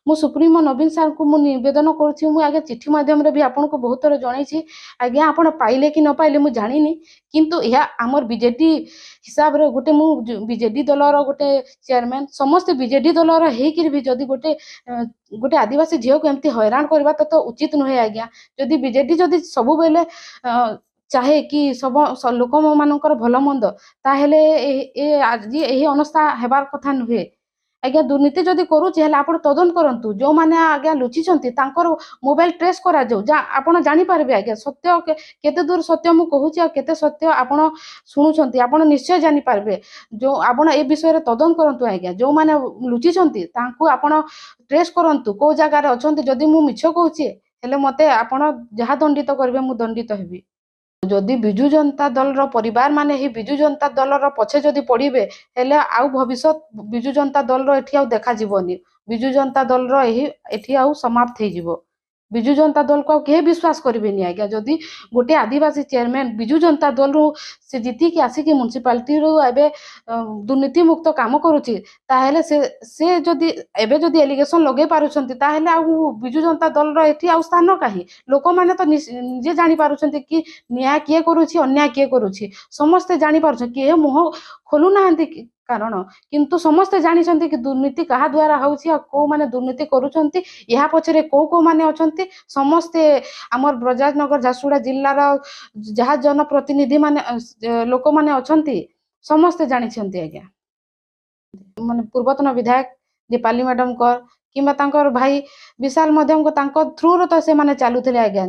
मु सुप्रीमो नवीन सार को मु निवेदन करुच्ची मु आगे चिठी माध्यम भी आपको बहुत थर जनई आज्ञा आप पाइले कि न पाइले मुझे जानी किंतु यह आमर बीजेडी हिसाब रे गोटे मु बीजेडी दलर गोटे चेयरमैन समस्त बीजेडी दलर होकर भी जदि गोटे गोटे आदिवासी झील को एमती हैरान करवा तो उचित नुहे आज्ञा जदि बीजेडी जदि सब बेले चाहे कि सब लोक मानकर भल मंद ताहेले आज यही अवस्था हेबार कथा नुहे आज्ञा दुर्नीति जदि करुचे हेले आपण तदंत करंतु जो माने आज्ञा लुचिचंती तांकर मोबाइल ट्रेस करा जाऊ आपण जानि पारबे आज्ञा सत्य केते दूर सत्य मु कहूची आ केते सत्य आपण सुनुचंती आपण निश्चय जानि पारबे जो आपण ए विषय रे तदंत करंतु आज्ञा जो माने लुचिचंती तांकु आपण ट्रेस करंतु को जगह रे अछंती जदि मु मिछ कहूची हेले मते आपण जहा दंडित करबे मु दंडित हेबी जदि बिजु जनता दल रो परिवार माने ही बिजु जनता दल रो पछे जदि पड़िबे हेले आउ भविष्य बिजु जनता दल रो एठी आउ देखा जीवनी बिजु जनता दल रो एठी आउ समाप्त हे जीवो बिजु जनता दल को के विश्वास करेनि आज्ञा जदि गोटे आदिवासी चेयरमैन बिजु जनता दल रु से जीती कि आसिक म्युनिसिपालिटी रु एबे दुर्नीति मुक्त काम करूची ताहेले से जदि एबे जदि एलिगेशन लगे पारुछंती ताहेले आउ बिजु जनता दल रो एठी आउ स्थान काहे लोक माने तो निजे जानि पारुछंती कि न्याय किए करूची अन्याय किए करूची समस्ते जानि पारुछ किए मुह खोलु नाहंती कारण किंतु समस्ते जानिछंती कि दुर्नीति कहा द्वारा होउची आ को माने दुर्नीति करूछंती यहाँ पछरे को माने अछंती समस्ते आमर ब्रजराजनगर झारसुगुड़ा जिल्लार जहाँ जनप्रतिनिधि माने लोक माने अछंती समस्ते जानिछंती आज्ञा माने पूर्वतन विधायक दीपाली मैडम कर किंबा तांकर भाई विशाल मध्यम को तांकर थ्रू रो तो से माने चालुथिले आज्ञा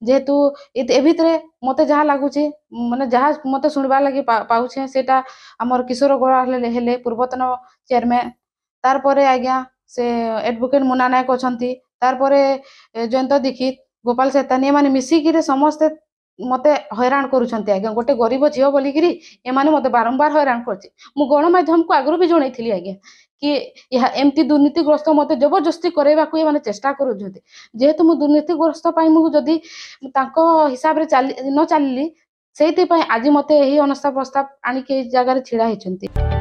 जेहेतु ए भितरे मते जहाँ लागुची माने जहाँ मते सुनबा लगी पाउछे सेटा हमर किशोर गोड़ा हेले पूर्वतन चेयरमैन तार परे आज्ञा से एडवोकेट मुन्ना नायक अछंती तार परे जयंत दीक्षित गोपाल सेतानी माने मिसी कि समस्ते मते हैरान करूछंती आज्ञा गोटे गरीब झील बोलिकी एमाने मते बारंबार हैरान करछि मु गणमाध्यम को आगु भी जनईथिली आज्ञा कि यह एमती दुर्नीतिग्रस्त मते जबरदस्ती करेबाकू ये माने चेष्टा करूछंती जेहेतु मु दुर्नीतिग्रस्त पाई मु जदि तांको हिसाब रे न चलिली सेहिति पई आज मते एही अनस्था प्रस्ताव आनिके जगह रे छिड़ा हेचंती।